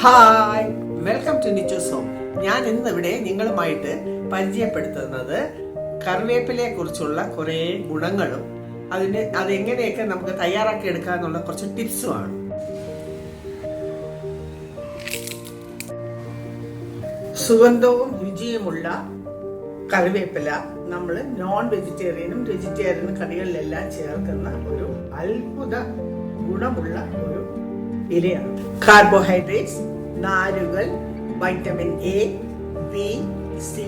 Hi, welcome to Nichu's home. ഞാൻ ഇന്നിവിടെ നിങ്ങളുമായിട്ട് പരിചയപ്പെടുത്തുന്നത് കറിവേപ്പിലയെ കുറിച്ചുള്ള കുറേ ഗുണങ്ങളും അതെങ്ങനെയൊക്കെ നമുക്ക് തയ്യാറാക്കി എടുക്കാന്നുള്ള കുറച്ച് ടിപ്സുമാണ്. സുഗന്ധവും രുചിയുമുള്ള കറിവേപ്പില നമ്മൾ നോൺ വെജിറ്റേറിയനും വെജിറ്റേറിയനും കറികളിലെല്ലാം ചേർക്കുന്ന ഒരു അത്ഭുത ഗുണമുള്ള ഒരു ഇലയാണ്. കാർബോഹൈഡ്രേറ്റ്സ്, നാരുകൾ, vitamin A, B, C,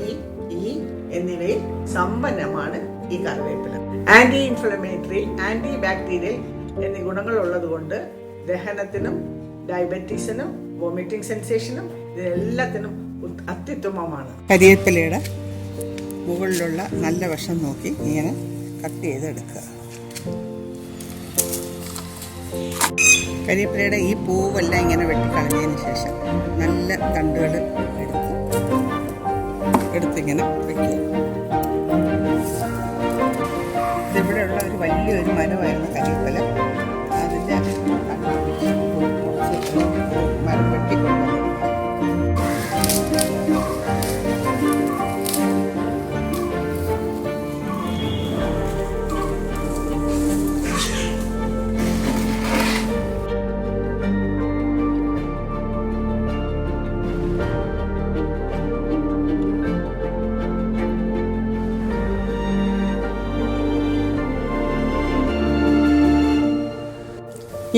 E എന്നിവയിൽ സമ്പന്നമാണ് ഈ കറിവേപ്പില. ആന്റി ഇൻഫ്ലമേറ്ററി, ആന്റി ബാക്ടീരിയൽ എന്നീ ഗുണങ്ങൾ ഉള്ളതുകൊണ്ട് ദഹനത്തിനും ഡയബറ്റീസിനും വോമിറ്റിംഗ് സെൻസേഷനും ഇതിനെല്ലാത്തിനും അത്യുത്തമമാണ്. കരിവേപ്പിലയുടെ മുകളിലുള്ള നല്ല വശം നോക്കി ഇങ്ങനെ കട്ട് ചെയ്തെടുക്കുക. കരിവേപ്പിലയുടെ ഈ പൂവെല്ലാം ഇങ്ങനെ വെട്ടിക്കളഞ്ഞതിന് ശേഷം നല്ല തണ്ടുകൾ എടുത്തിങ്ങനെ വയ്ക്കുക. ഇതിവിടെയുള്ള ഒരു വലിയൊരു മരമായിരുന്നു കരിവേപ്പില. അതിൻ്റെ മരം വെട്ടിക്കൊണ്ടു.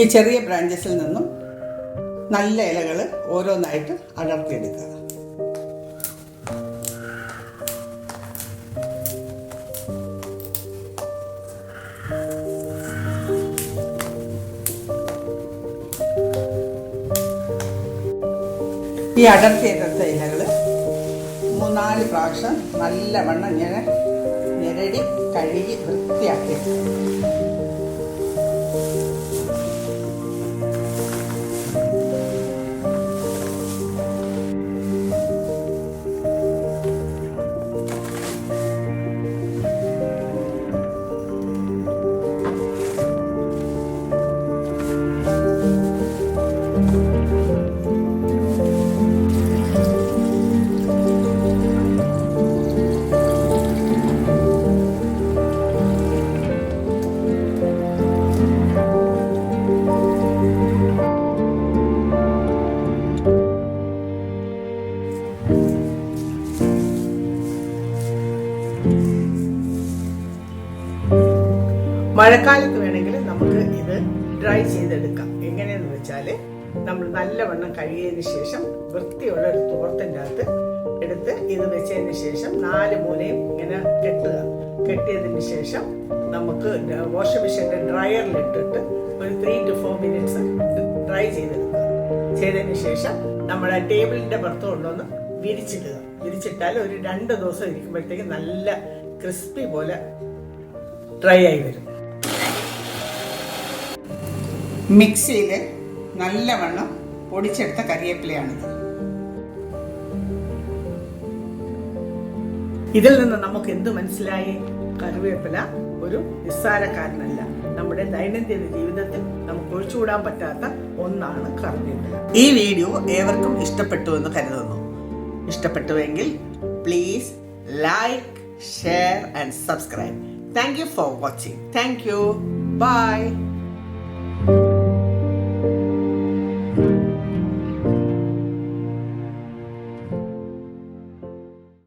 ഈ ചെറിയ ബ്രാഞ്ചസിൽ നിന്നും നല്ല ഇലകൾ ഓരോന്നായിട്ട് അടർത്തിയെടുക്കുക. ഈ അടർത്തിയെടുത്ത ഇലകൾ 3-4 പ്രാവശ്യം നല്ലവണ്ണം ഇങ്ങനെ ഞെരടി കഴുകി വൃത്തിയാക്കി. മഴക്കാലത്ത് വേണമെങ്കിൽ നമുക്ക് ഇത് ഡ്രൈ ചെയ്തെടുക്കാം. എങ്ങനെയെന്ന് വെച്ചാൽ നമ്മൾ നല്ലവണ്ണം കഴുകിയതിന് ശേഷം വൃത്തിയുള്ള ഒരു തോർത്തിൻ്റെ അകത്ത് എടുത്ത് ഇത് വെച്ചതിന് ശേഷം 4 മൂലയും ഇങ്ങനെ കെട്ടുക. കെട്ടിയതിന് ശേഷം നമുക്ക് വാഷിംഗ് മെഷീൻ്റെ ഡ്രയറിലിട്ടിട്ട് ഒരു 3 to 4 മിനിറ്റ്സ് ഡ്രൈ ചെയ്തെടുക്കുക. ചെയ്തതിന് ശേഷം നമ്മുടെ ടേബിളിൻ്റെ പുറത്ത് കൊണ്ടുവന്ന് വിരിച്ചിടുക. വിരിച്ചിട്ടാൽ ഒരു 2 ദിവസം ഇരിക്കുമ്പോഴത്തേക്ക് നല്ല ക്രിസ്പി പോലെ ഡ്രൈ ആയി വരും. മിക്സിയിൽ നല്ലവണ്ണം പൊടിച്ചെടുത്ത കരിവേപ്പിലയാണിത്. ഇതിൽ നിന്ന് നമുക്ക് എന്ത് മനസ്സിലായി? കറിവേപ്പില ഒരു നിസ്സാരക്കാരനല്ല. നമ്മുടെ ദൈനംദിന ജീവിതത്തിൽ നമുക്ക് ഒഴിച്ചുകൂടാൻ പറ്റാത്ത ഒന്നാണ് കറിവേപ്പില. ഈ വീഡിയോ ഏവർക്കും ഇഷ്ടപ്പെട്ടു എന്ന് കരുതുന്നു. ഇഷ്ടപ്പെട്ടുവെങ്കിൽ please like, share and subscribe. Thank you for watching. Thank you. Bye.